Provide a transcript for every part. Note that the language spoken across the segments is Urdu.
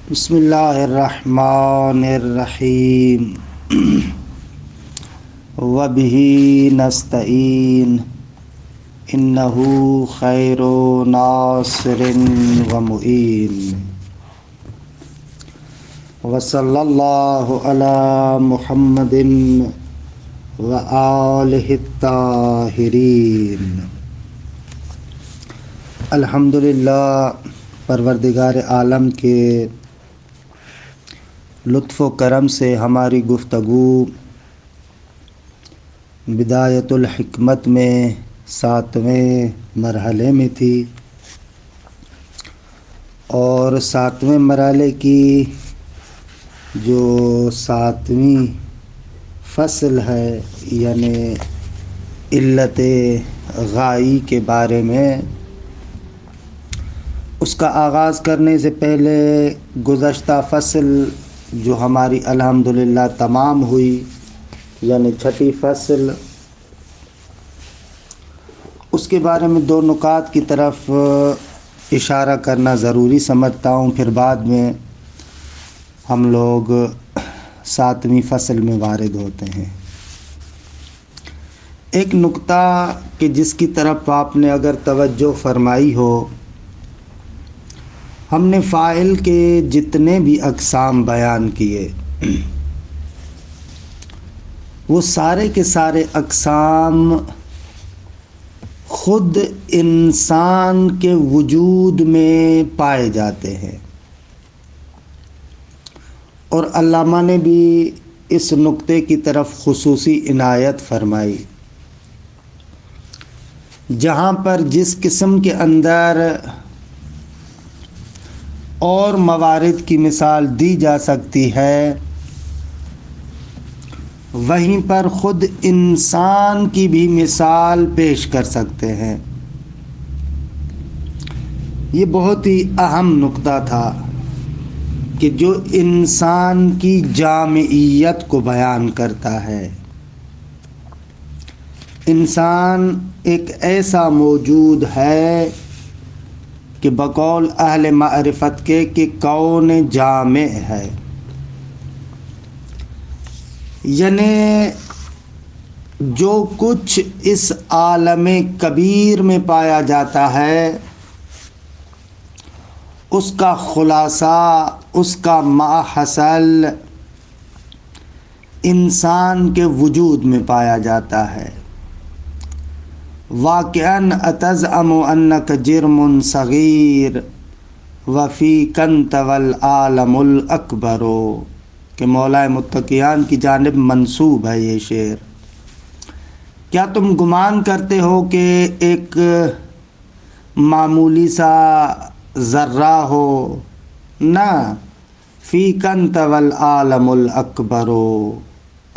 بسم اللہ الرحمن الرحیم وبہ نستعین انہ خیر ناصر و معین وصلی اللہ علی محمد و آلہ الطاہرین۔ الحمدللہ، پروردگار عالم کے لطف و کرم سے ہماری گفتگو بدایت الحکمت میں 7ویں مرحلے میں تھی، اور 7ویں مرحلے کی جو 7ویں فصل ہے یعنی علت غائی کے بارے میں، اس کا آغاز کرنے سے پہلے گزشتہ فصل جو ہماری الحمدللہ تمام ہوئی یعنی 6ٹھی فصل، اس کے بارے میں 2 نکات کی طرف اشارہ کرنا ضروری سمجھتا ہوں، پھر بعد میں ہم لوگ 7ویں فصل میں وارد ہوتے ہیں۔ ایک نکتہ کہ جس کی طرف آپ نے اگر توجہ فرمائی ہو، ہم نے فاعل کے جتنے بھی اقسام بیان کیے وہ سارے کے سارے اقسام خود انسان کے وجود میں پائے جاتے ہیں، اور علامہ نے بھی اس نقطے کی طرف خصوصی عنایت فرمائی۔ جہاں پر جس قسم کے اندر اور موارد کی مثال دی جا سکتی ہے، وہیں پر خود انسان کی بھی مثال پیش کر سکتے ہیں۔ یہ بہت ہی اہم نقطہ تھا کہ جو انسان کی جامعیت کو بیان کرتا ہے۔ انسان ایک ایسا موجود ہے کہ بقول اہل معرفت کے کہ کون جامع ہے، یعنی جو کچھ اس عالم کبیر میں پایا جاتا ہے اس کا خلاصہ، اس کا ماحصل انسان کے وجود میں پایا جاتا ہے۔ واقعاً اتزعم انک جرم صغیر وفیک انت والعالم الاکبر، کہ مولا متقیان کی جانب منسوب ہے یہ شعر۔ کیا تم گمان کرتے ہو کہ ایک معمولی سا ذرہ ہو؟ نہ، فیک انت والعالم الاکبر،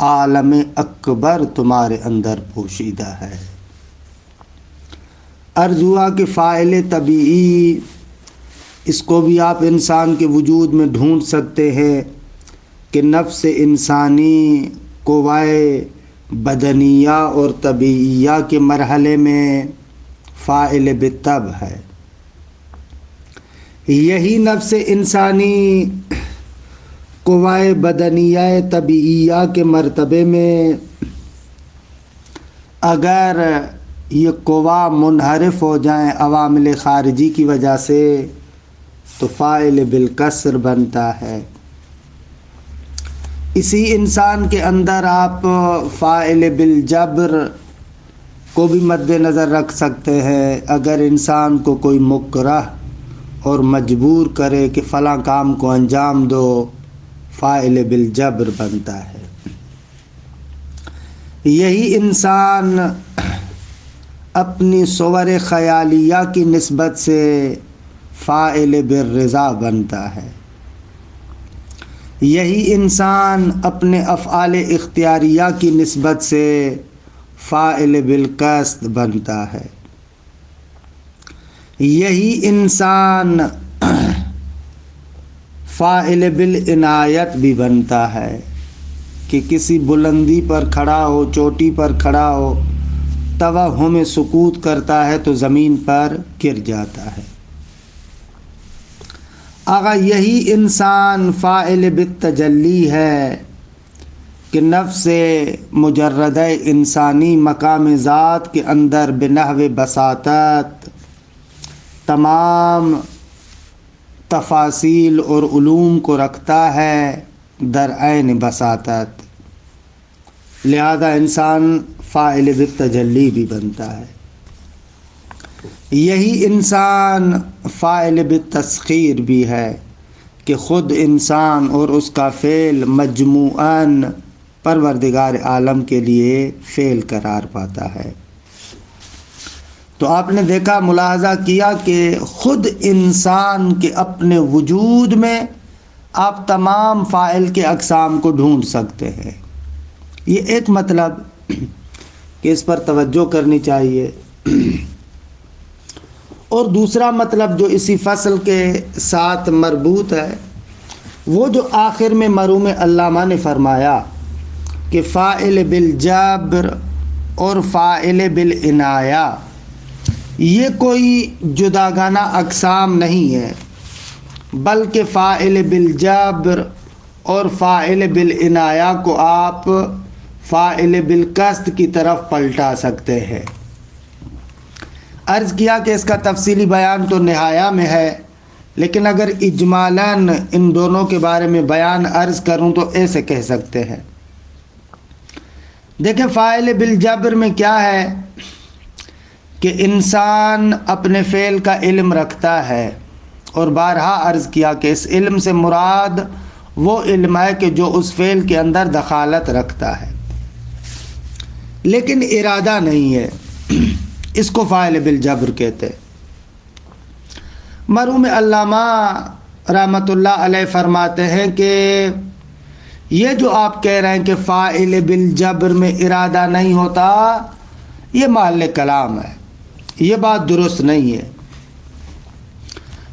عالم اکبر تمہارے اندر پوشیدہ ہے۔ عرض ہوا کہ فاعل طبیعی، اس کو بھی آپ انسان کے وجود میں ڈھونڈ سکتے ہیں کہ نفس انسانی قوائے بدنیہ اور طبیعیہ کے مرحلے میں فاعل بالطبع ہے۔ یہی نفس انسانی قوائے بدنیہ طبیعیہ کے مرتبے میں اگر یہ قوا منحرف ہو جائیں عوامل خارجی کی وجہ سے تو فاعل بالکسر بنتا ہے۔ اسی انسان کے اندر آپ فاعل بالجبر کو بھی مد نظر رکھ سکتے ہیں۔ اگر انسان کو کوئی مکرہ اور مجبور کرے کہ فلاں کام کو انجام دو، فاعل بالجبر بنتا ہے۔ یہی انسان اپنی صور خیالیہ کی نسبت سے فاعل بالرضا بنتا ہے۔ یہی انسان اپنے افعال اختیاریہ کی نسبت سے فاعل بالقصد بنتا ہے۔ یہی انسان فاعل بالعنایت بھی بنتا ہے کہ کسی بلندی پر کھڑا ہو، چوٹی پر کھڑا ہو، توہم سکوت کرتا ہے تو زمین پر گر جاتا ہے۔ آغا یہی انسان فاعل بالتجلی ہے کہ نفس مجردہ انسانی مقام ذات کے اندر بنحو بساطت تمام تفاصیل اور علوم کو رکھتا ہے در عین بساطت، لہذا انسان فاعل بالتجلی بھی بنتا ہے۔ یہی انسان فاعل بالتسخیر بھی ہے کہ خود انسان اور اس کا فعل مجموعاً پروردگار عالم کے لیے فعل قرار پاتا ہے۔ تو آپ نے دیکھا، ملاحظہ کیا کہ خود انسان کے اپنے وجود میں آپ تمام فاعل کے اقسام کو ڈھونڈ سکتے ہیں۔ یہ ایک مطلب کہ اس پر توجہ کرنی چاہیے، اور دوسرا مطلب جو اسی فصل کے ساتھ مربوط ہے، وہ جو آخر میں مرحوم علامہ نے فرمایا کہ فاعل بالجبر اور فاعل بالعنایہ یہ کوئی جداگانہ اقسام نہیں ہے، بلکہ فاعل بالجبر اور فاعل بالعنایہ کو آپ فاعل بالقصد کی طرف پلٹا سکتے ہیں۔ عرض کیا کہ اس کا تفصیلی بیان تو نہایہ میں ہے، لیکن اگر اجمالاً ان دونوں کے بارے میں بیان عرض کروں تو ایسے کہہ سکتے ہیں۔ دیکھیں، فاعل بالجبر میں کیا ہے کہ انسان اپنے فعل کا علم رکھتا ہے، اور بارہا عرض کیا کہ اس علم سے مراد وہ علم ہے کہ جو اس فعل کے اندر دخالت رکھتا ہے، لیکن ارادہ نہیں ہے، اس کو فاعل بالجبر کہتے ہیں۔ مرحوم علامہ رحمۃ اللہ علیہ فرماتے ہیں کہ یہ جو آپ کہہ رہے ہیں کہ فاعل بالجبر میں ارادہ نہیں ہوتا، یہ محل کلام ہے، یہ بات درست نہیں ہے۔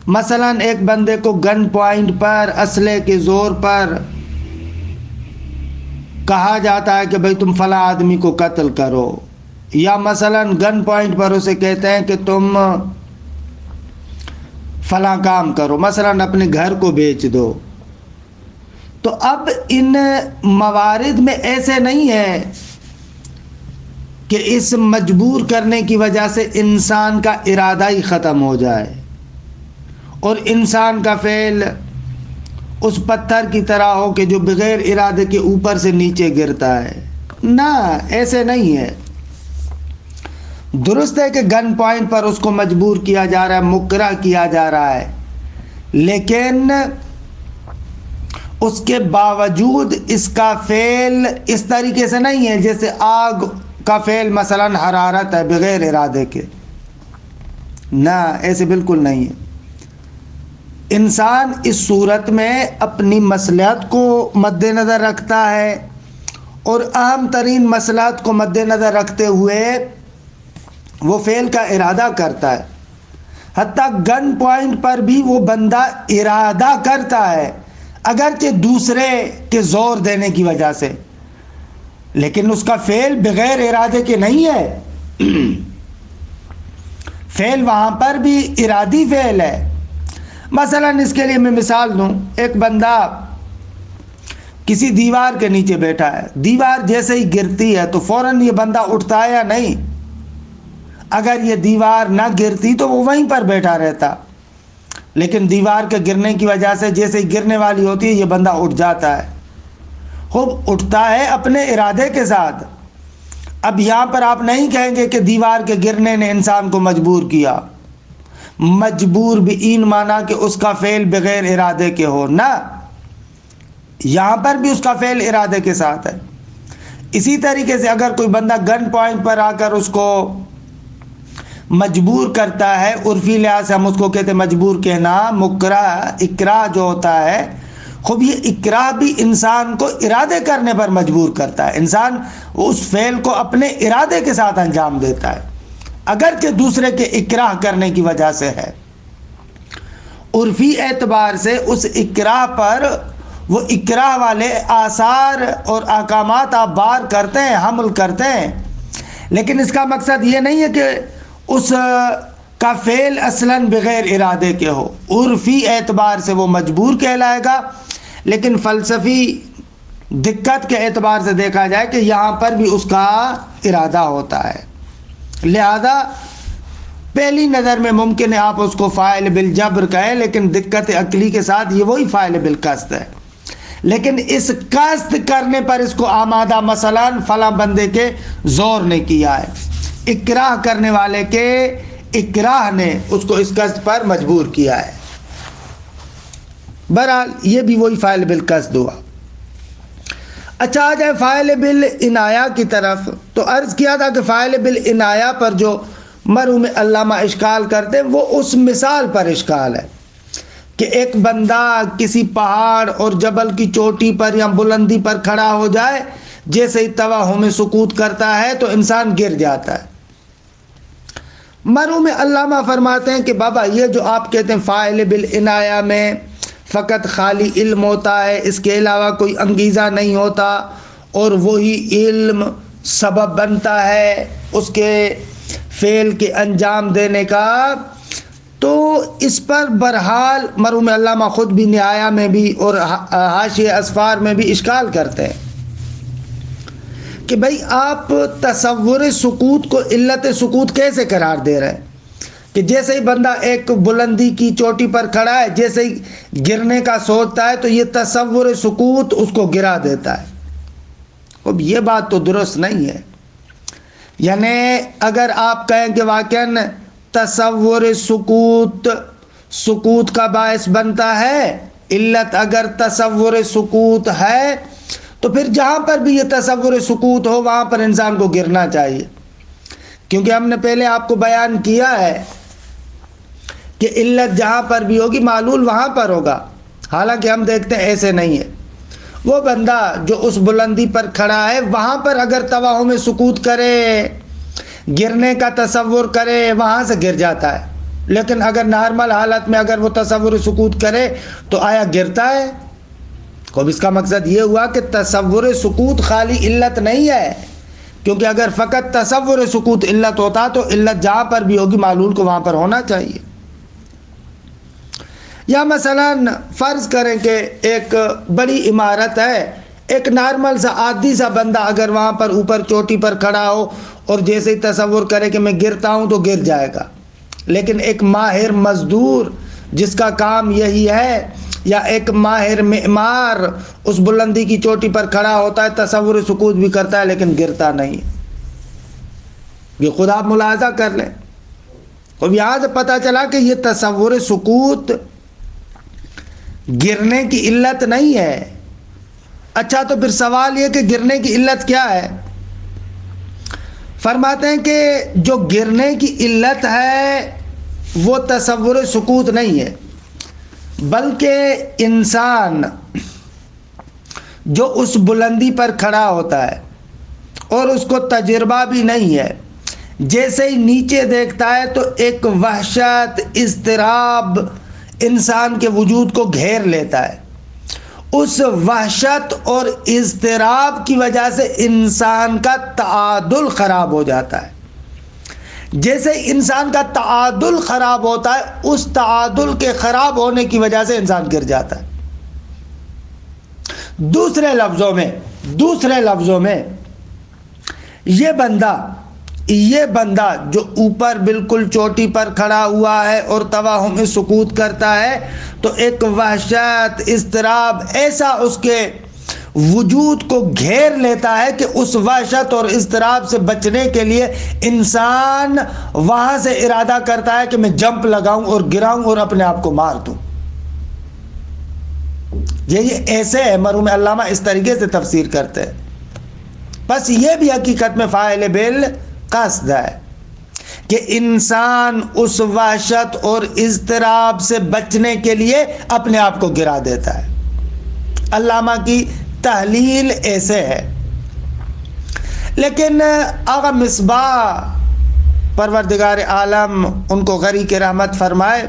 مثلا ایک بندے کو گن پوائنٹ پر اسلحے کے زور پر کہا جاتا ہے کہ بھئی تم فلاں آدمی کو قتل کرو، یا مثلا گن پوائنٹ پر اسے کہتے ہیں کہ تم فلاں کام کرو، مثلا اپنے گھر کو بیچ دو، تو اب ان موارد میں ایسے نہیں ہے کہ اس مجبور کرنے کی وجہ سے انسان کا ارادہ ہی ختم ہو جائے اور انسان کا فعل اس پتھر کی طرح ہو کہ جو بغیر ارادے کے اوپر سے نیچے گرتا ہے۔ نہ، ایسے نہیں ہے۔ درست ہے کہ گن پوائنٹ پر اس کو مجبور کیا جا رہا ہے، مکرہ کیا جا رہا ہے، لیکن اس کے باوجود اس کا فعل اس طریقے سے نہیں ہے جیسے آگ کا فعل مثلا حرارت ہے بغیر ارادے کے۔ نہ، ایسے بالکل نہیں ہے۔ انسان اس صورت میں اپنی مصلحت کو مد نظر رکھتا ہے، اور اہم ترین مصلحت کو مد نظر رکھتے ہوئے وہ فعل کا ارادہ کرتا ہے۔ حتیٰ گن پوائنٹ پر بھی وہ بندہ ارادہ کرتا ہے، اگرچہ دوسرے کے زور دینے کی وجہ سے، لیکن اس کا فعل بغیر ارادے کے نہیں ہے۔ فعل وہاں پر بھی ارادی فعل ہے۔ مثلا اس کے لیے میں مثال دوں، ایک بندہ کسی دیوار کے نیچے بیٹھا ہے، دیوار جیسے ہی گرتی ہے تو فوراً یہ بندہ اٹھتا ہے یا نہیں؟ اگر یہ دیوار نہ گرتی تو وہ وہیں پر بیٹھا رہتا، لیکن دیوار کے گرنے کی وجہ سے جیسے ہی گرنے والی ہوتی ہے یہ بندہ اٹھ جاتا ہے، خوب اٹھتا ہے اپنے ارادے کے ساتھ۔ اب یہاں پر آپ نہیں کہیں گے کہ دیوار کے گرنے نے انسان کو مجبور کیا، مجبور بھی این مانا کہ اس کا فعل بغیر ارادے کے ہو، نہ، یہاں پر بھی اس کا فعل ارادے کے ساتھ ہے۔ اسی طریقے سے اگر کوئی بندہ گن پوائنٹ پر آ کر اس کو مجبور کرتا ہے، عرفی لحاظ سے ہم اس کو کہتے ہیں مجبور کہنا، مکرہ، اکراہ جو ہوتا ہے، خوب یہ اکراہ بھی انسان کو ارادے کرنے پر مجبور کرتا ہے، انسان اس فعل کو اپنے ارادے کے ساتھ انجام دیتا ہے، اگرچہ دوسرے کے اکراہ کرنے کی وجہ سے ہے۔ عرفی اعتبار سے اس اکراہ پر وہ اکراہ والے آثار اور احکامات آپ بار کرتے ہیں، حمل کرتے ہیں، لیکن اس کا مقصد یہ نہیں ہے کہ اس کا فعل اصلاً بغیر ارادے کے ہو، عرفی اعتبار سے وہ مجبور کہلائے گا، لیکن فلسفی دقت کے اعتبار سے دیکھا جائے کہ یہاں پر بھی اس کا ارادہ ہوتا ہے، لہذا پہلی نظر میں ممکن ہے آپ اس کو فاعل بالجبر کہیں، لیکن دقت عقلی کے ساتھ یہ وہی فاعل بالقصد ہے، لیکن اس قصد کرنے پر اس کو آمادہ مثلا فلاں بندے کے زور نے کیا ہے، اکراہ کرنے والے کے اکراہ نے اس کو اس قصد پر مجبور کیا ہے۔ بہرحال یہ بھی وہی فاعل بالقصد ہوا۔ اچھا آ جائے فاعل بالعنایہ کی طرف، تو عرض کیا تھا کہ فاعل بالعنایہ پر جو مرحوم علامہ اشکال کرتے ہیں وہ اس مثال پر اشکال ہے کہ ایک بندہ کسی پہاڑ اور جبل کی چوٹی پر یا بلندی پر کھڑا ہو جائے، جیسے ہی توہم سکوت کرتا ہے تو انسان گر جاتا ہے۔ مرحوم علامہ فرماتے ہیں کہ بابا یہ جو آپ کہتے ہیں فاعل بالعنایہ میں فقط خالی علم ہوتا ہے، اس کے علاوہ کوئی انگیزہ نہیں ہوتا، اور وہی علم سبب بنتا ہے اس کے فعل کے انجام دینے کا، تو اس پر برحال مرحوم علامہ خود بھی نہایہ میں بھی اور حاشیہ اسفار میں بھی اشکال کرتے ہیں کہ بھئی آپ تصور سکوت کو علت سکوت کیسے قرار دے رہے ہیں کہ جیسے ہی بندہ ایک بلندی کی چوٹی پر کھڑا ہے، جیسے ہی گرنے کا سوچتا ہے تو یہ تصور سکوت اس کو گرا دیتا ہے۔ اب یہ بات تو درست نہیں ہے، یعنی اگر آپ کہیں کہ واقعاً تصور سکوت کا باعث بنتا ہے، علت اگر تصور سکوت ہے تو پھر جہاں پر بھی یہ تصور سکوت ہو وہاں پر انسان کو گرنا چاہیے، کیونکہ ہم نے پہلے آپ کو بیان کیا ہے کہ علت جہاں پر بھی ہوگی معلول وہاں پر ہوگا، حالانکہ ہم دیکھتے ہیں ایسے نہیں ہے۔ وہ بندہ جو اس بلندی پر کھڑا ہے وہاں پر اگر توہم سکوت کرے، گرنے کا تصور کرے، وہاں سے گر جاتا ہے، لیکن اگر نارمل حالت میں اگر وہ تصور سکوت کرے تو آیا گرتا ہے؟ اب اس کا مقصد یہ ہوا کہ تصور سکوت خالی علت نہیں ہے، کیونکہ اگر فقط تصور سکوت علت ہوتا تو علت جہاں پر بھی ہوگی معلول کو وہاں پر ہونا چاہیے۔ یا مثلا فرض کریں کہ ایک بڑی عمارت ہے، ایک نارمل سا عادی سا بندہ اگر وہاں پر اوپر چوٹی پر کھڑا ہو اور جیسے ہی تصور کرے کہ میں گرتا ہوں تو گر جائے گا، لیکن ایک ماہر مزدور جس کا کام یہی ہے، یا ایک ماہر معمار اس بلندی کی چوٹی پر کھڑا ہوتا ہے، تصور سکوت بھی کرتا ہے لیکن گرتا نہیں۔ یہ خود آپ ملاحظہ کر لیں۔ اب یہاں سے پتہ چلا کہ یہ تصور سکوت گرنے کی علت نہیں ہے۔ اچھا تو پھر سوال یہ کہ گرنے کی علت کیا ہے؟ فرماتے ہیں کہ جو گرنے کی علت ہے وہ تصور سکوت نہیں ہے، بلکہ انسان جو اس بلندی پر کھڑا ہوتا ہے اور اس کو تجربہ بھی نہیں ہے، جیسے ہی نیچے دیکھتا ہے تو ایک وحشت، اضطراب انسان کے وجود کو گھیر لیتا ہے۔ اس وحشت اور اضطراب کی وجہ سے انسان کا تعادل خراب ہو جاتا ہے۔ جیسے انسان کا تعادل خراب ہوتا ہے، اس تعادل کے خراب ہونے کی وجہ سے انسان گر جاتا ہے۔ دوسرے لفظوں میں یہ بندہ جو اوپر بالکل چوٹی پر کھڑا ہوا ہے اور توہم سکوت کرتا ہے تو ایک وحشت، اضطراب ایسا اس کے وجود کو گھیر لیتا ہے کہ اس وحشت اور اضطراب سے بچنے کے لیے انسان وہاں سے ارادہ کرتا ہے کہ میں جمپ لگاؤں اور گراؤں اور اپنے آپ کو مار دوں۔ یہ ایسے ہے، مرحوم علامہ اس طریقے سے تفسیر کرتے ہیں۔ بس یہ بھی حقیقت میں فاعل بالقصد ہے کہ انسان اس وحشت اور اضطراب سے بچنے کے لیے اپنے آپ کو گرا دیتا ہے۔ علامہ کی تحلیل ایسے ہے، لیکن آقا مصباح پروردگار عالم ان کو غری کے رحمت فرمائے،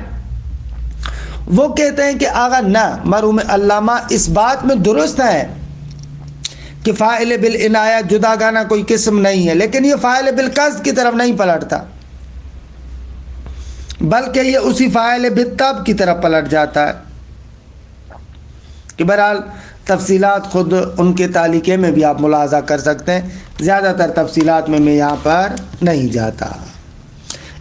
وہ کہتے ہیں کہ آقا نہ، مرحوم علامہ اس بات میں درست ہے کہ فاعل بالعنایہ جدا گانا کوئی قسم نہیں ہے، لیکن یہ فاعل بالقصد کی طرف نہیں پلٹتا۔ بلکہ یہ اسی فاعل بالطبع کی طرف پلٹ جاتا ہے کہ بہرحال تفصیلات خود ان کے تعلیقے میں بھی آپ ملاحظہ کر سکتے ہیں، زیادہ تر تفصیلات میں یہاں پر نہیں جاتا۔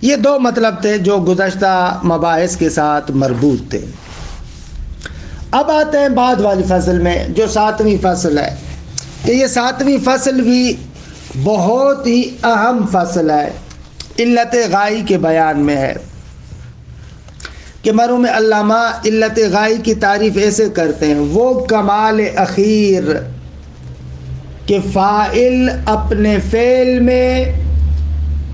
یہ دو مطلب تھے جو گزشتہ مباحث کے ساتھ مربوط تھے۔ اب آتے ہیں بعد والی فصل میں جو 7ویں فصل ہے، کہ یہ 7ویں فصل بھی بہت ہی اہم فصل ہے، علت غائی کے بیان میں ہے کہ مرحوم علامہ علت غائی کی تعریف ایسے کرتے ہیں: وہ کمال اخیر کہ فاعل اپنے فعل میں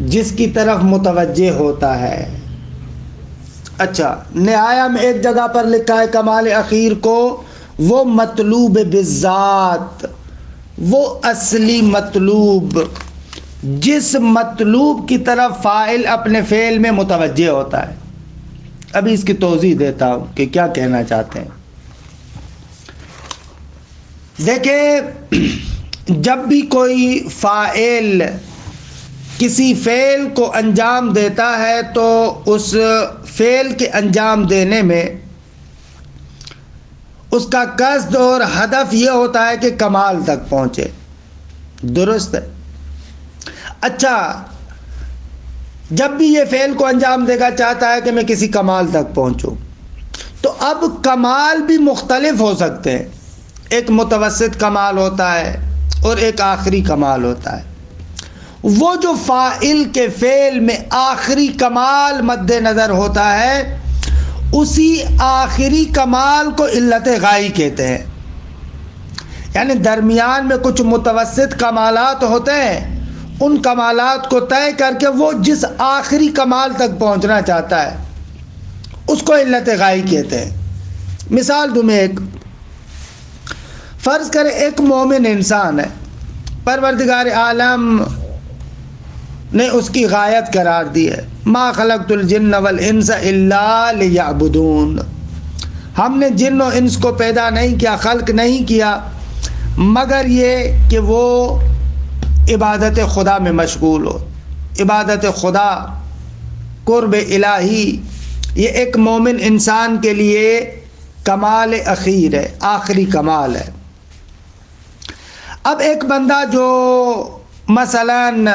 جس کی طرف متوجہ ہوتا ہے۔ اچھا، نہایہ میں ایک جگہ پر لکھا ہے کمال اخیر کو وہ مطلوب بالذات، وہ اصلی مطلوب جس مطلوب کی طرف فاعل اپنے فعل میں متوجہ ہوتا ہے۔ ابھی اس کی توضیح دیتا ہوں کہ کیا کہنا چاہتے ہیں۔ دیکھیں، جب بھی کوئی فاعل کسی فعل کو انجام دیتا ہے تو اس فعل کے انجام دینے میں اس کا قصد اور ہدف یہ ہوتا ہے کہ کمال تک پہنچے، درست ہے؟ اچھا، جب بھی یہ فعل کو انجام دے گا چاہتا ہے کہ میں کسی کمال تک پہنچوں، تو اب کمال بھی مختلف ہو سکتے ہیں۔ ایک متوسط کمال ہوتا ہے اور ایک آخری کمال ہوتا ہے۔ وہ جو فاعل کے فعل میں آخری کمال مد نظر ہوتا ہے، اسی آخری کمال کو علت غائی کہتے ہیں۔ یعنی درمیان میں کچھ متوسط کمالات ہوتے ہیں، ان کمالات کو طے کر کے وہ جس آخری کمال تک پہنچنا چاہتا ہے اس کو علت غائی کہتے ہیں۔ مثال دوں میں ایک، فرض کریں ایک مومن انسان ہے، پروردگار عالم نے اس کی غایت قرار دی ہے، ما خلقت الجن والانس الا لیعبدون، ہم نے جن و انس کو پیدا نہیں کیا، خلق نہیں کیا مگر یہ کہ وہ عبادت خدا میں مشغول ہو۔ عبادت خدا، قرب الہی، یہ ایک مومن انسان کے لیے کمال اخیر ہے، آخری کمال ہے۔ اب ایک بندہ جو مثلاً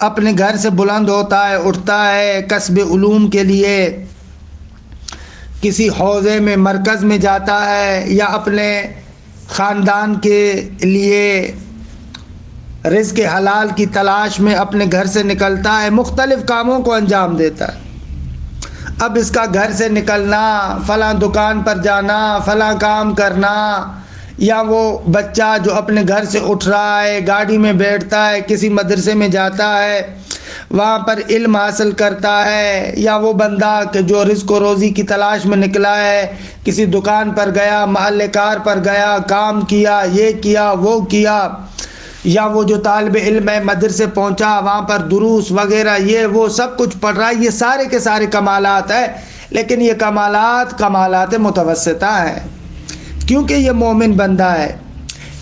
اپنے گھر سے بلند ہوتا ہے، اٹھتا ہے، کسب علوم کے لیے کسی حوزے میں، مرکز میں جاتا ہے، یا اپنے خاندان کے لیے رزق حلال کی تلاش میں اپنے گھر سے نکلتا ہے، مختلف کاموں کو انجام دیتا ہے۔ اب اس کا گھر سے نکلنا، فلاں دکان پر جانا، فلاں کام کرنا، یا وہ بچہ جو اپنے گھر سے اٹھ رہا ہے، گاڑی میں بیٹھتا ہے، کسی مدرسے میں جاتا ہے، وہاں پر علم حاصل کرتا ہے، یا وہ بندہ کہ جو رزق و روزی کی تلاش میں نکلا ہے، کسی دکان پر گیا، محل کار پر گیا، کام کیا، یہ کیا، وہ کیا، یا وہ جو طالب علم ہے مدرسے پہنچا، وہاں پر دروس وغیرہ یہ وہ سب کچھ پڑھ رہا ہے، یہ سارے کے سارے کمالات ہیں، لیکن یہ کمالات متوسطہ ہیں، کیونکہ یہ مومن بندہ ہے۔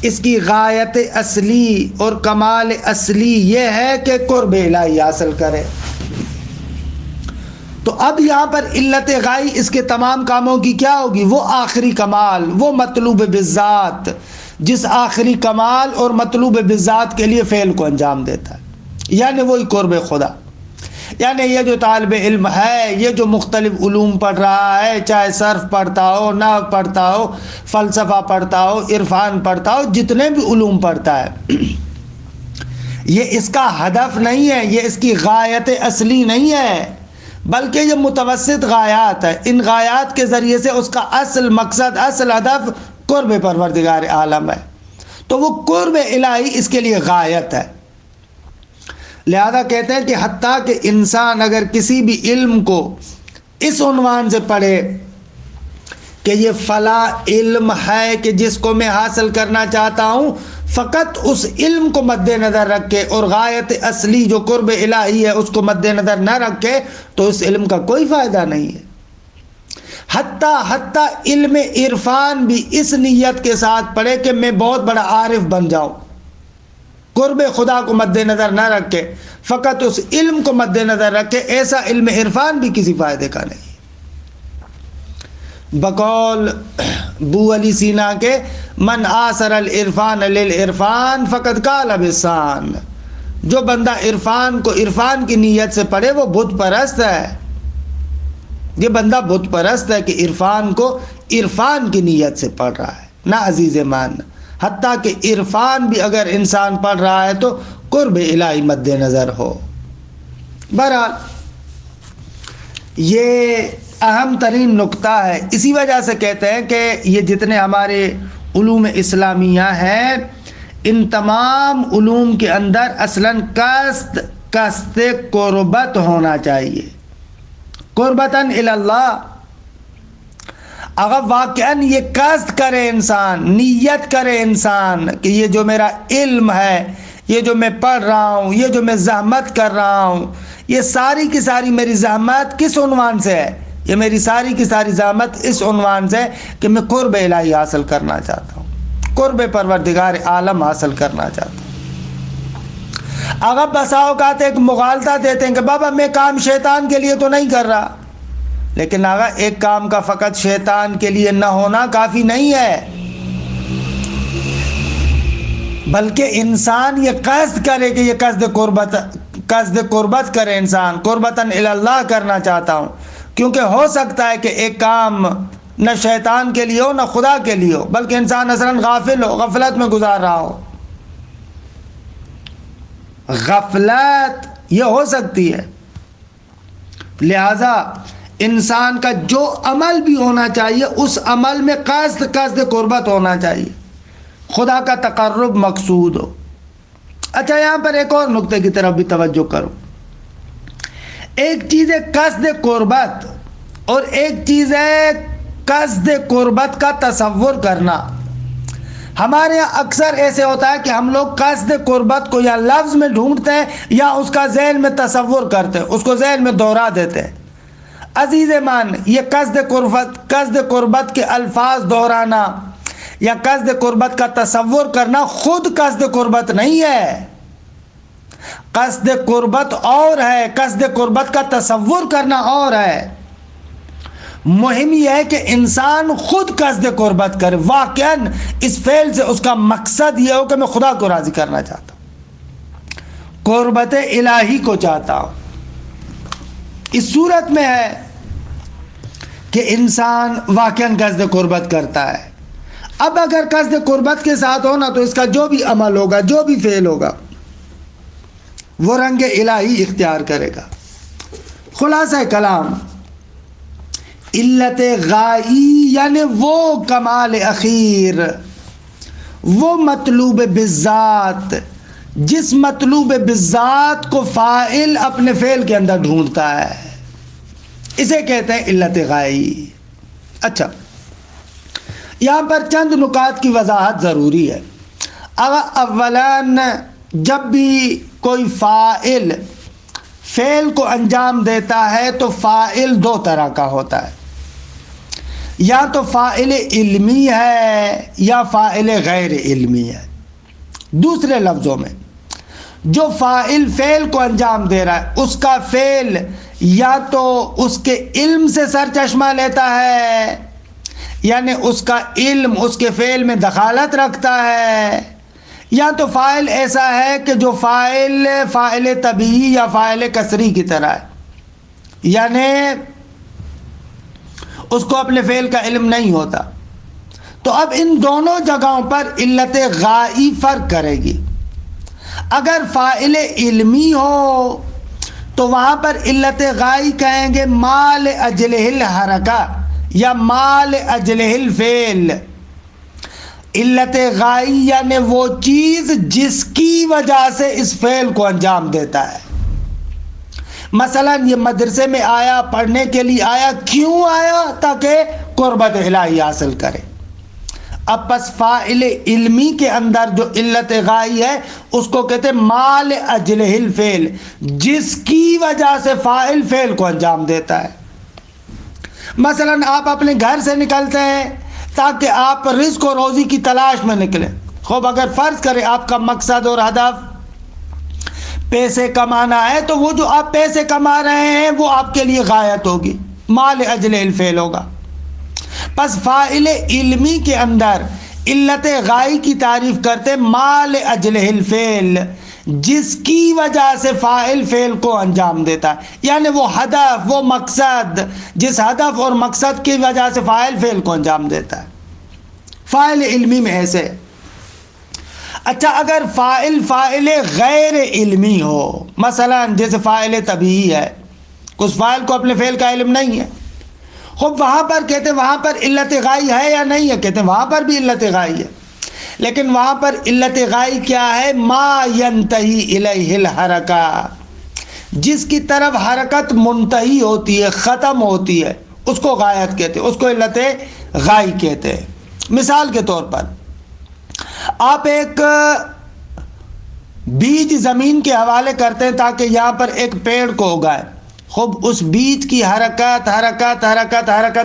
اس کی غایت اصلی اور کمال اصلی یہ ہے کہ قرب الہی حاصل کرے۔ تو اب یہاں پر علت غائی اس کے تمام کاموں کی کیا ہوگی؟ وہ آخری کمال، وہ مطلوب بالذات، جس آخری کمال اور مطلوب بالذات کے لیے فعل کو انجام دیتا ہے، یعنی وہی قرب خدا۔ یعنی یہ جو طالب علم ہے، یہ جو مختلف علوم پڑھ رہا ہے، چاہے صرف پڑھتا ہو، نحو پڑھتا ہو، فلسفہ پڑھتا ہو، عرفان پڑھتا ہو، جتنے بھی علوم پڑھتا ہے، یہ اس کا ہدف نہیں ہے، یہ اس کی غایت اصلی نہیں ہے، بلکہ یہ متوسط غایات ہے۔ ان غایات کے ذریعے سے اس کا اصل مقصد، اصل ہدف قرب پروردگار عالم ہے، تو وہ قرب الہی اس کے لیے غایت ہے۔ لہذا کہتے ہیں کہ حتیٰ کہ انسان اگر کسی بھی علم کو اس عنوان سے پڑھے کہ یہ فلاں علم ہے کہ جس کو میں حاصل کرنا چاہتا ہوں، فقط اس علم کو مد نظر رکھے اور غایت اصلی جو قرب الہی ہے اس کو مد نظر نہ رکھے، تو اس علم کا کوئی فائدہ نہیں ہے۔ حتیٰ علم عرفان بھی اس نیت کے ساتھ پڑھے کہ میں بہت بڑا عارف بن جاؤں، قرب خدا کو مد نظر نہ رکھے، فقط اس علم کو مد نظر رکھے، ایسا علم عرفان بھی کسی فائدے کا نہیں۔ بقول بو علی سینا کے من آثر العرفان للعرفان فقط قال بسان، جو بندہ عرفان کو عرفان کی نیت سے پڑھے وہ بت پرست ہے۔ یہ بندہ بت پرست ہے کہ عرفان کو عرفان کی نیت سے پڑھ رہا ہے، نہ عزیز مان، حتیٰ کہ عرفان بھی اگر انسان پڑھ رہا ہے تو قرب الہی مد نظر ہو۔ بہرحال یہ اہم ترین نقطہ ہے، اسی وجہ سے کہتے ہیں کہ یہ جتنے ہمارے علوم اسلامیہ ہیں، ان تمام علوم کے اندر اصلاً قصد قربت ہونا چاہیے، قربتاً الی اللہ۔ اگر واقعاً یہ قصد کرے انسان، نیت کرے انسان کہ یہ جو میرا علم ہے، یہ جو میں پڑھ رہا ہوں، یہ جو میں زحمت کر رہا ہوں، یہ ساری کی ساری میری زحمت کس عنوان سے ہے؟ یہ میری ساری کی ساری زحمت اس عنوان سے ہے کہ میں قرب الہی حاصل کرنا چاہتا ہوں، قرب پروردگار عالم حاصل کرنا چاہتا ہوں۔ اگر بسا اوقات ایک مغالطہ دیتے ہیں کہ بابا میں کام شیطان کے لیے تو نہیں کر رہا، لیکن اگر ایک کام کا فقط شیطان کے لیے نہ ہونا کافی نہیں ہے، بلکہ انسان یہ قصد کرے کہ یہ قصد قربت کرے، انسان قربتاً الی اللہ کرنا چاہتا ہوں، کیونکہ ہو سکتا ہے کہ ایک کام نہ شیطان کے لیے ہو نہ خدا کے لیے ہو، بلکہ انسان اصلاً غافل ہو، غفلت میں گزار رہا ہو۔ غفلت یہ ہو سکتی ہے، لہذا انسان کا جو عمل بھی ہونا چاہیے اس عمل میں قصد قربت ہونا چاہیے، خدا کا تقرب مقصود ہو۔ اچھا، یہاں پر ایک اور نقطے کی طرف بھی توجہ کرو۔ ایک چیز ہے قصد قربت اور ایک چیز ہے قصد قربت کا تصور کرنا۔ ہمارے یہاں اکثر ایسے ہوتا ہے کہ ہم لوگ قصد قربت کو یا لفظ میں ڈھونڈتے ہیں یا اس کا ذہن میں تصور کرتے ہیں، اس کو ذہن میں دوہرا دیتے ہیں۔ عزیز مان، یہ قصد قربت کے الفاظ دہرانا یا قصد قربت کا تصور کرنا خود قصد قربت نہیں ہے۔ قصد قربت اور ہے، قصد قربت کا تصور کرنا اور ہے۔ مہم یہ ہے کہ انسان خود قصد قربت کرے، واقعاً اس فعل سے اس کا مقصد یہ ہو کہ میں خدا کو راضی کرنا چاہتا ہوں، قربت الہی کو چاہتا ہوں۔ اس صورت میں ہے کہ انسان واقعاً قصد قربت کرتا ہے۔ اب اگر قصد قربت کے ساتھ ہونا تو اس کا جو بھی عمل ہوگا، جو بھی فعل ہوگا، وہ رنگ الہی اختیار کرے گا۔ خلاصہ کلام، علت غائی یعنی وہ کمال اخیر، وہ مطلوب بالذات، جس مطلوب بالذات کو فاعل اپنے فعل کے اندر ڈھونڈتا ہے، اسے کہتے ہیں علت غائی۔ اچھا، یہاں پر چند نکات کی وضاحت ضروری ہے۔ اولاً جب بھی کوئی فاعل فعل کو انجام دیتا ہے تو فاعل دو طرح کا ہوتا ہے، یا تو فاعل علمی ہے یا فاعل غیر علمی ہے۔ دوسرے لفظوں میں، جو فاعل فعل کو انجام دے رہا ہے اس کا فعل یا تو اس کے علم سے سرچشمہ لیتا ہے، یعنی اس کا علم اس کے فعل میں دخالت رکھتا ہے، یا تو فاعل ایسا ہے کہ جو فاعل طبیعی یا فاعل کسری کی طرح ہے، یعنی اس کو اپنے فعل کا علم نہیں ہوتا۔ تو اب ان دونوں جگہوں پر علت غائی فرق کرے گی۔ اگر فاعل علمی ہو تو وہاں پر علت غائی کہیں گے مال اجلہ الحرکہ یا مال اجلہ الفعل۔ علت غائی یعنی وہ چیز جس کی وجہ سے اس فعل کو انجام دیتا ہے۔ مثلا یہ مدرسے میں آیا، پڑھنے کے لیے آیا، کیوں آیا؟ تاکہ قربت الہی حاصل کرے۔ اب پس فاعل علمی کے اندر جو علت غائی ہے اس کو کہتے ہیں مال اجلہ الفعل، جس کی وجہ سے فاعل فعل کو انجام دیتا ہے۔ مثلا آپ اپنے گھر سے نکلتے ہیں تاکہ آپ رزق و روزی کی تلاش میں نکلیں، خوب اگر فرض کریں آپ کا مقصد اور ہدف پیسے کمانا ہے تو وہ جو آپ پیسے کما رہے ہیں وہ آپ کے لیے غایت ہوگی، مال اجل الفعل ہوگا۔ پس فاعل علمی کے اندر علت غائی کی تعریف کرتے مال اجل الفعل، جس کی وجہ سے فاعل فعل کو انجام دیتا ہے، یعنی وہ ہدف، وہ مقصد، جس ہدف اور مقصد کی وجہ سے فاعل فعل کو انجام دیتا ہے، فاعل علمی میں ایسے۔ اچھا اگر فاعل غیر علمی ہو، مثلا جیسے فاعل طبیعی ہے، اس فاعل کو اپنے فعل کا علم نہیں ہے، خوب وہاں پر کہتے ہیں وہاں پر علت غائی ہے یا نہیں ہے، کہتے ہیں وہاں پر بھی علت غائی ہے، لیکن وہاں پر علت غائی کیا ہے؟ ما ینتہی الیہ الحرکہ، جس کی طرف حرکت منتہی ہوتی ہے، ختم ہوتی ہے، اس کو غایت کہتے ہیں، اس کو علت غائی کہتے ہیں۔ مثال کے طور پر آپ ایک بیج زمین کے حوالے کرتے ہیں تاکہ یہاں پر ایک پیڑ کو اگائے، خوب اس بیج کی حرکت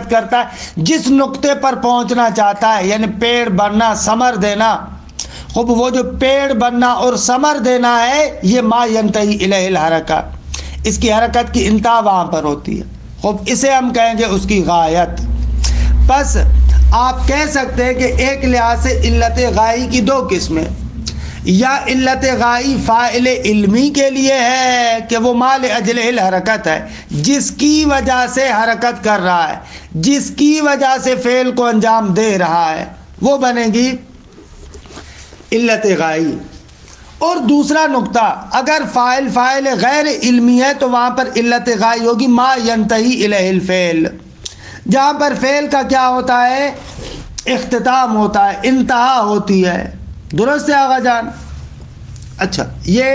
کرتا ہے جس نقطے پر پہنچنا چاہتا ہے، یعنی پیڑ بننا، ثمر دینا، خوب وہ جو پیڑ بننا اور ثمر دینا ہے یہ ما ینتہی الیہ الحرکہ، اس کی حرکت کی انتہا وہاں پر ہوتی ہے، خوب اسے ہم کہیں گے اس کی غایت۔ بس آپ کہہ سکتے ہیں کہ ایک لحاظ سے علت غائی کی دو قسمیں، یا علت غائی فاعل علمی کے لیے ہے کہ وہ مال اجل الحرکت ہے، جس کی وجہ سے حرکت کر رہا ہے، جس کی وجہ سے فعل کو انجام دے رہا ہے، وہ بنے گی علت غائی۔ اور دوسرا نقطہ، اگر فاعل غیر علمی ہے تو وہاں پر علت غائی ہوگی ما ینتہی الیہ الفعل، جہاں پر فعل کا کیا ہوتا ہے؟ اختتام ہوتا ہے، انتہا ہوتی ہے۔ درست ہے آغا جان؟ اچھا یہ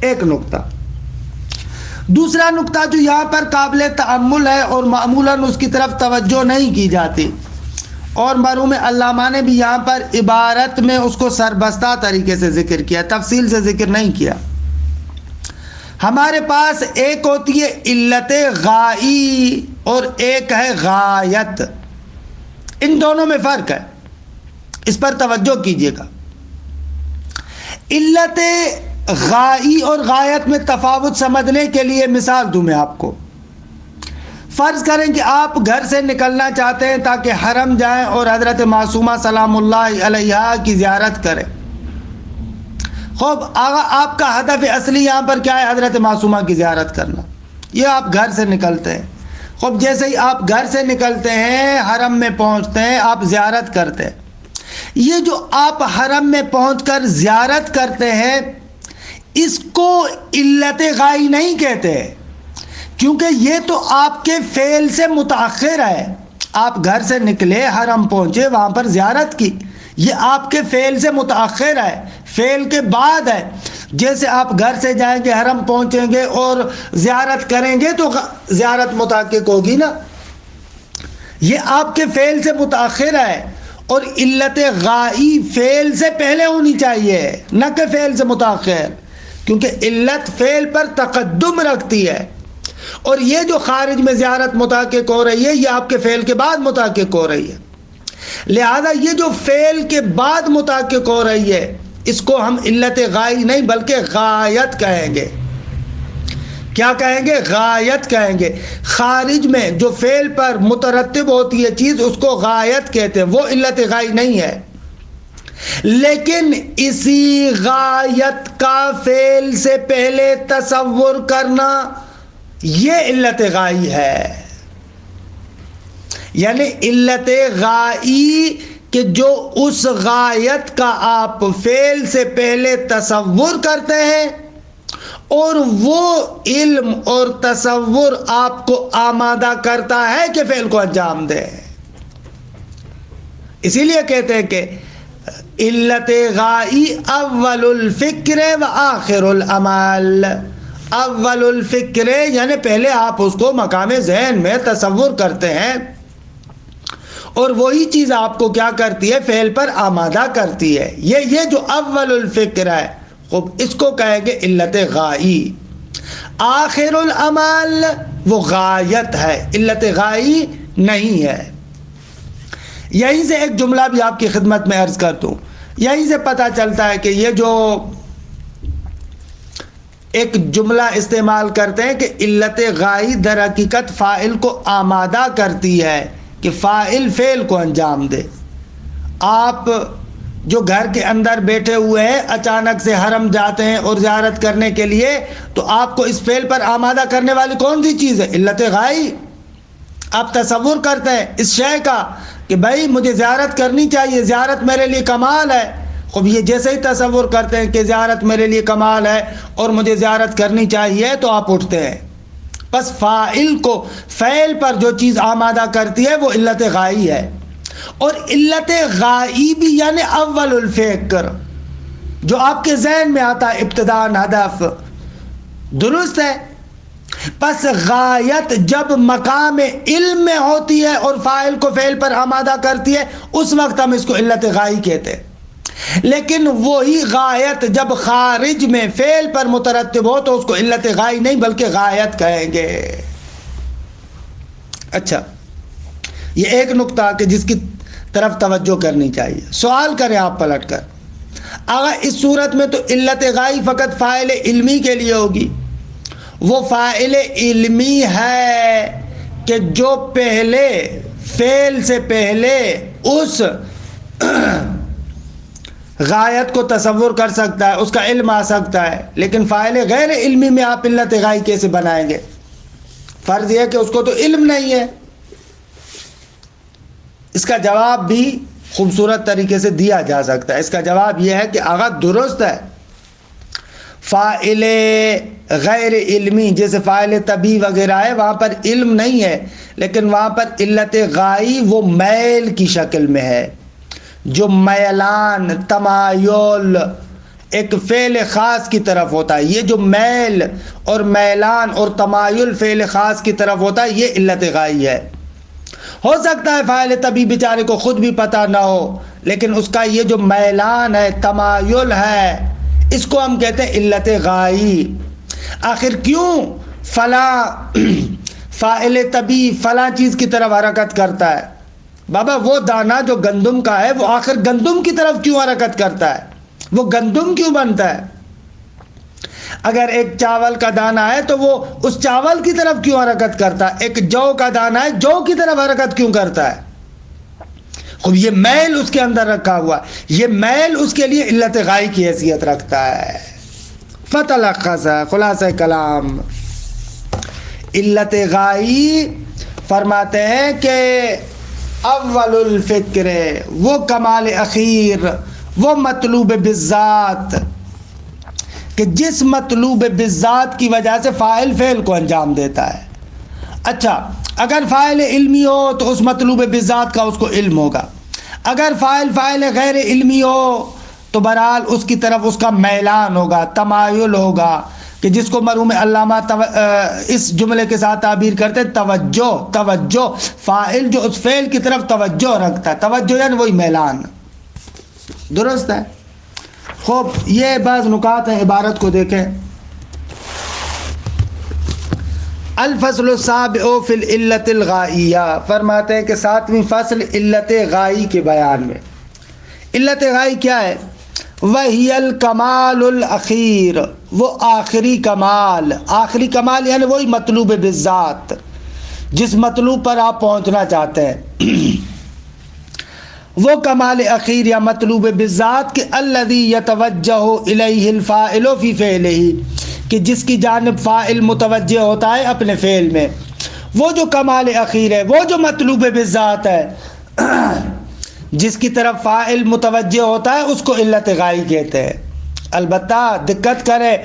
ایک نقطہ۔ دوسرا نقطہ جو یہاں پر قابل تأمل ہے اور معمولاً اس کی طرف توجہ نہیں کی جاتی، اور مرحوم علامہ نے بھی یہاں پر عبارت میں اس کو سربستہ طریقے سے ذکر کیا، تفصیل سے ذکر نہیں کیا۔ ہمارے پاس ایک ہوتی ہے علت غائی اور ایک ہے غایت، ان دونوں میں فرق ہے، اس پر توجہ کیجیے گا۔ علت غائی اور غایت میں تفاوت سمجھنے کے لیے مثال دوں میں آپ کو۔ فرض کریں کہ آپ گھر سے نکلنا چاہتے ہیں تاکہ حرم جائیں اور حضرت معصومہ سلام اللہ علیہا کی زیارت کریں۔ خوب آغا آپ کا ہدف اصلی یہاں پر کیا ہے؟ حضرت معصومہ کی زیارت کرنا۔ یہ آپ گھر سے نکلتے ہیں، خوب جیسے ہی آپ گھر سے نکلتے ہیں حرم میں پہنچتے ہیں، آپ زیارت کرتے ہیں۔ یہ جو آپ حرم میں پہنچ کر زیارت کرتے ہیں اس کو علت غائی نہیں کہتے، کیونکہ یہ تو آپ کے فعل سے متاخر ہے۔ آپ گھر سے نکلے، حرم پہنچے، وہاں پر زیارت کی، یہ آپ کے فعل سے متاخر ہے، فعل کے بعد ہے۔ جیسے آپ گھر سے جائیں گے، حرم پہنچیں گے اور زیارت کریں گے تو زیارت متحقق ہوگی نا، یہ آپ کے فعل سے متاخر ہے۔ اور علت غائی فعل سے پہلے ہونی چاہیے، نہ کہ فعل سے متاخر، کیونکہ علت فعل پر تقدم رکھتی ہے، اور یہ جو خارج میں زیارت متحقق ہو رہی ہے یہ آپ کے فعل کے بعد متحقق ہو رہی ہے، لہذا یہ جو فعل کے بعد متحقق ہو رہی ہے اس کو ہم علت غائی نہیں بلکہ غایت کہیں گے۔ کیا کہیں گے؟ غایت کہیں گے۔ خارج میں جو فعل پر مترتب ہوتی ہے چیز اس کو غایت کہتے ہیں، وہ علت غائی نہیں ہے، لیکن اسی غایت کا فعل سے پہلے تصور کرنا یہ علت غائی ہے، یعنی علت غائی کہ جو اس غایت کا آپ فعل سے پہلے تصور کرتے ہیں اور وہ علم اور تصور آپ کو آمادہ کرتا ہے کہ فعل کو انجام دے۔ اسی لیے کہتے ہیں کہ علت غائی اول الفکر و آخر العمل۔ اول الفکر یعنی پہلے آپ اس کو مقام ذہن میں تصور کرتے ہیں اور وہی چیز آپ کو کیا کرتی ہے؟ فعل پر آمادہ کرتی ہے۔ یہ جو اول الفکر ہے خوب اس کو کہیں گے علت غائی۔ آخر العمل وہ غایت ہے، علت غائی نہیں ہے۔ یہیں سے ایک جملہ بھی آپ کی خدمت میں عرض کر دوں، یہیں سے پتہ چلتا ہے کہ یہ جو ایک جملہ استعمال کرتے ہیں کہ علت غائی در حقیقت فاعل کو آمادہ کرتی ہے کہ فاعل فعل کو انجام دے. آپ جو گھر کے اندر بیٹھے ہوئے ہیں اچانک سے حرم جاتے ہیں اور زیارت کرنے کے لیے، تو آپ کو اس فعل پر آمادہ کرنے والی کون سی چیز ہے؟ علت غائی. آپ تصور کرتے ہیں اس شے کا کہ بھائی مجھے زیارت کرنی چاہیے، زیارت میرے لیے کمال ہے. خوب یہ جیسے ہی تصور کرتے ہیں کہ زیارت میرے لیے کمال ہے اور مجھے زیارت کرنی چاہیے تو آپ اٹھتے ہیں. بس فاعل کو فعل پر جو چیز آمادہ کرتی ہے وہ علت غائی ہے. اور علت غائبی یعنی اول الفکر، جو آپ کے ذہن میں آتا ہے ابتداءً ہدف، درست ہے. پس غایت جب مقام علم میں ہوتی ہے اور فاعل کو فعل پر آمادہ کرتی ہے اس وقت ہم اس کو علت غائی کہتے ہیں. لیکن وہی غایت جب خارج میں فعل پر مترتب ہو تو اس کو علت غائی نہیں بلکہ غایت کہیں گے. اچھا، یہ ایک نقطہ کہ جس کی طرف توجہ کرنی چاہیے. سوال کریں آپ پلٹ کر، اگر اس صورت میں تو علت غائی فقط فاعل علمی کے لیے ہوگی. وہ فاعل علمی ہے کہ جو پہلے فعل سے پہلے اس غایت کو تصور کر سکتا ہے، اس کا علم آ سکتا ہے. لیکن فاعل غیر علمی میں آپ علت غائی کیسے بنائیں گے؟ فرض یہ کہ اس کو تو علم نہیں ہے. اس کا جواب بھی خوبصورت طریقے سے دیا جا سکتا ہے. اس کا جواب یہ ہے کہ اگر درست ہے فاعل غیر علمی جیسے فاعل طبی وغیرہ ہے وہاں پر علم نہیں ہے، لیکن وہاں پر علت غائی وہ میل کی شکل میں ہے، جو میلان تمایل ایک فعل خاص کی طرف ہوتا ہے. یہ جو میل اور میلان اور تمایل فعل خاص کی طرف ہوتا ہے یہ علت غائی ہے. ہو سکتا ہے فاعل طبی بیچارے کو خود بھی پتہ نہ ہو، لیکن اس کا یہ جو میلان ہے تمایل ہے اس کو ہم کہتے ہیں علت غائی. آخر کیوں فلاں فاعل طبی فلاں چیز کی طرف حرکت کرتا ہے؟ بابا وہ دانہ جو گندم کا ہے وہ آخر گندم کی طرف کیوں حرکت کرتا ہے؟ وہ گندم کیوں بنتا ہے؟ اگر ایک چاول کا دانہ ہے تو وہ اس چاول کی طرف کیوں حرکت کرتا ہے؟ ایک جو کا دانہ ہے جو کی طرف حرکت کیوں کرتا ہے؟ خوب یہ میل اس کے اندر رکھا ہوا، یہ میل اس کے لیے علت غائی کی حیثیت رکھتا ہے. فتلخص خلاصہ کلام، علت غائی فرماتے ہیں کہ اول الفکر وہ کمال اخیر، وہ مطلوب بالذات کہ جس مطلوب بالذات کی وجہ سے فاعل فعل کو انجام دیتا ہے. اچھا، اگر فاعل علمی ہو تو اس مطلوب بالذات کا اس کو علم ہوگا. اگر فاعل غیر علمی ہو تو بہرحال اس کی طرف اس کا میلان ہوگا، تمایل ہوگا، کہ جس کو مرحوم علامہ اس جملے کے ساتھ تعبیر کرتے ہیں توجہ. فاعل جو اس فعل کی طرف توجہ رکھتا ہے، توجہ یعنی وہی میلان. درست ہے. خوب، یہ بعض نکات ہیں، عبارت کو دیکھیں. الفصل السابع فی العلت الغائیہ، فرماتے ہیں کہ 7ویں فصل علت غائی کے بیان میں. علت غائی کیا ہے؟ وہی الکمال الاخیر، وہ آخری کمال. آخری کمال یعنی وہی مطلوب بالذات جس مطلوب پر آپ پہنچنا چاہتے ہیں. وہ کمال اخیر یا مطلوب بالذات کہ الذی یتوجہ الیہ الفاعل فی فعلہ، کہ جس کی جانب فاعل متوجہ ہوتا ہے اپنے فعل میں. وہ جو کمال اخیر ہے، وہ جو مطلوب بالذات ہے جس کی طرف فاعل متوجہ ہوتا ہے اس کو علت غائی کہتے ہیں. البتہ دقت کرے،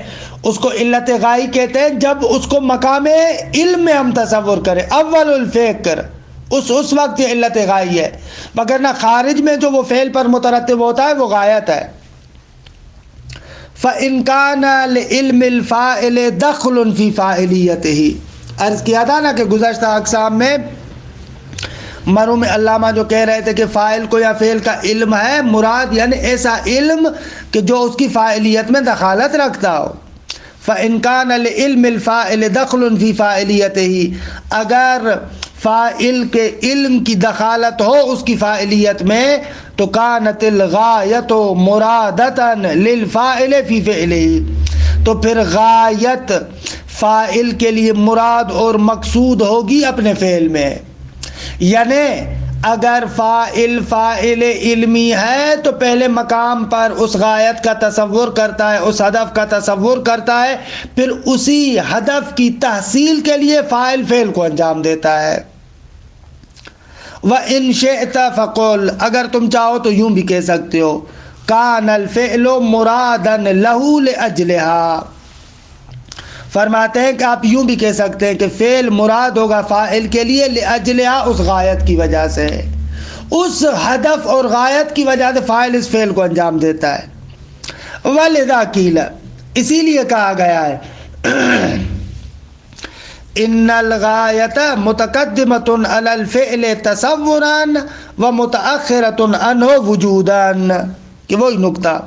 اس کو علت غائی کہتے ہیں جب اس کو مقام علم میں ہم تصور کریں، اول الفکر، اس وقت یہ علت غائی ہے. مگر نہ خارج میں جو وہ فعل پر مترتب ہوتا ہے وہ غایت ہے. فَإِنْ كَانَ لِعِلْمِ الْفَاعِلِ دَخْلٌ فِي فَاعِلِيَّتِهِ. عرض کیا تھا نا کہ گزشتہ اقسام میں مرحوم علامہ جو کہہ رہے تھے کہ فاعل کو یا فعل کا علم ہے، مراد یعنی ایسا علم کہ جو اس کی فاعلیت میں دخالت رکھتا ہو. فَإِنْ كَانَ لِعِلْمِ الْفَاعِلِ دَخْلٌ فِي فَاعِلِيَّتِهِ، اگر فاعل کے علم کی دخالت ہو اس کی فاعلیت میں تو کانت الغایت مرادتا للفاعل فی فعلہ، تو پھر غایت فاعل کے لیے مراد اور مقصود ہوگی اپنے فعل میں. یعنی اگر فاعل علمی ہے تو پہلے مقام پر اس غایت کا تصور کرتا ہے، اس ہدف کا تصور کرتا ہے، پھر اسی ہدف کی تحصیل کے لیے فاعل فعل کو انجام دیتا ہے. وَإِن شِئْتَ فَقُلْ، اگر تم چاہو تو یوں بھی کہہ سکتے ہو کان الفعل مرادا لہ لأجلہا. فرماتے ہیں کہ آپ یوں بھی کہہ سکتے ہیں کہ فعل مراد ہوگا فاعل کے لیے لأجلہا، اس غایت کی وجہ سے، اس ہدف اور غایت کی وجہ سے فاعل اس فعل کو انجام دیتا ہے. وَلِذَا قِیلَ، اسی لیے کہا گیا ہے ان الغایت متقدمۃ علی الفعل تصورا و متأخرۃ عنہ وجودا، کہ وہی نکتہ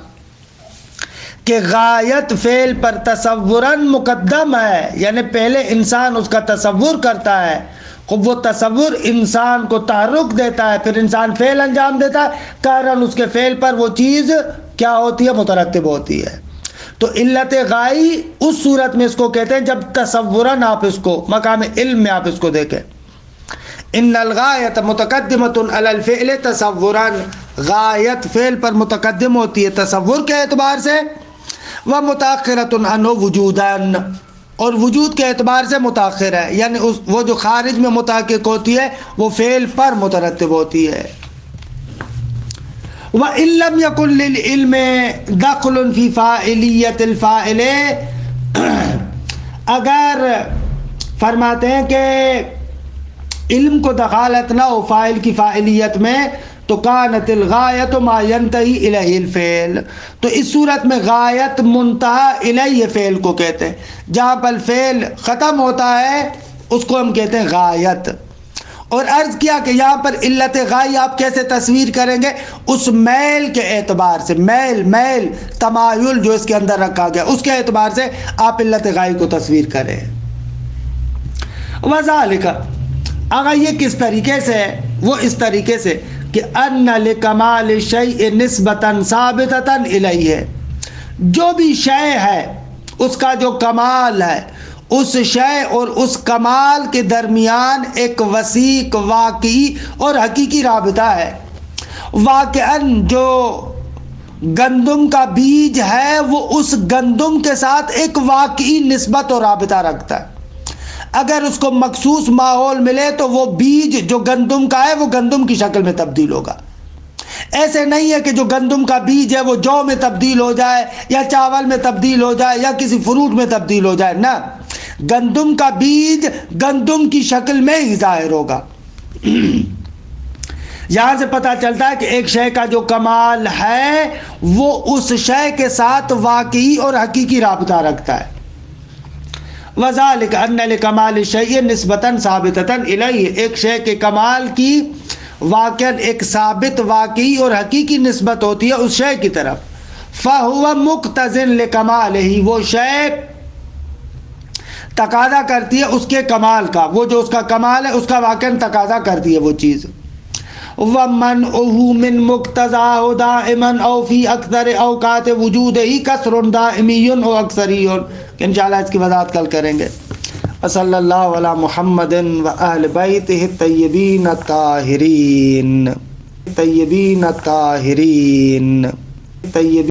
کہ غایت فعل پر تصوراً مقدم ہے، یعنی پہلے انسان اس کا تصور کرتا ہے، خب وہ تصور انسان کو تحرک دیتا ہے، پھر انسان فعل انجام دیتا ہے، کارن اس کے فعل پر وہ چیز کیا ہوتی ہے؟ مترتب ہوتی ہے. تو علت غائی اس صورت میں اس کو کہتے ہیں جب تصوراً آپ اس کو مقام علم میں آپ اس کو دیکھیں. ان الغایت متقدمۃ علی الفعل تصوراً، غایت فعل پر متقدم ہوتی ہے تصور کے اعتبار سے، ومتأخرۃ عنہ وجودا، اور وجود کے اعتبار سے متاخر ہے، یعنی وہ جو خارج میں متحقق ہوتی ہے وہ فعل پر مترتب ہوتی ہے. وَإِن لَّمْ يَكُن لِّلْعِلْمِ دَخْلٌ فِي فَاعِلِيَّةِ الْفَاعِلِ، اگر فرماتے ہیں کہ علم کو دخالت نہ ہو فاعل کی فاعلیت میں تو کانت الغایت ما ینتہی الیہ الفعل، تو اس صورت میں غایت منتہا الیہ فعل کو کہتے ہیں، جہاں پر فعل ختم ہوتا ہے اس کو ہم کہتے ہیں غایت. اور عرض کیا کہ یہاں پر علت غائی آپ کیسے تصویر کریں گے؟ اس میل کے اعتبار سے، میل تمایل جو اس کے اندر رکھا گیا اس کے اعتبار سے آپ علت غائی کو تصویر کریں. وذالک، اگر یہ کس طریقے سے ہے؟ وہ اس طریقے سے کہ ان لکمال الشیء نسبتا ثابتتا الیہ، جو بھی شے ہے اس کا جو کمال ہے اس شے اور اس کمال کے درمیان ایک وثیق واقعی اور حقیقی رابطہ ہے. واقعاً جو گندم کا بیج ہے وہ اس گندم کے ساتھ ایک واقعی نسبت اور رابطہ رکھتا ہے. اگر اس کو مخصوص ماحول ملے تو وہ بیج جو گندم کا ہے وہ گندم کی شکل میں تبدیل ہوگا. ایسے نہیں ہے کہ جو گندم کا بیج ہے وہ جو میں تبدیل ہو جائے یا چاول میں تبدیل ہو جائے یا کسی فروٹ میں تبدیل ہو جائے، نہ، گندم کا بیج گندم کی شکل میں ہی ظاہر ہوگا. یہاں سے پتہ چلتا ہے کہ ایک شے کا جو کمال ہے وہ اس شے کے ساتھ واقعی اور حقیقی رابطہ رکھتا ہے. وذالک ان لکمال الشیء نسبتا ثابتتا الیہ، ایک شے کے کمال کی واقعاً ایک ثابت واقعی اور حقیقی نسبت ہوتی ہے اس شے کی طرف. فہو مقتضٍ لکمالہ، وہ شے تقاضا کرتی ہے اس کے کمال کا، وہ جو اس کا کمال ہے اس کا واقعاً تقاضا کرتی ہے وہ چیز. وَمَنْعُهُ مِنْ مُقْتَضَاهُ دَائِمًا أَوْ فِي أَكْثَرِ أَوْقَاتِ وُجُودِهِ كَسْرٌ دَائِمِيٌّ أَوْ أَكْثَرِيٌّ، کہ انشاءاللہ اس کی وضاحت کل کریں گے. وصلی اللہ علی محمد وآل بیتہ الطیبین الطاہرین.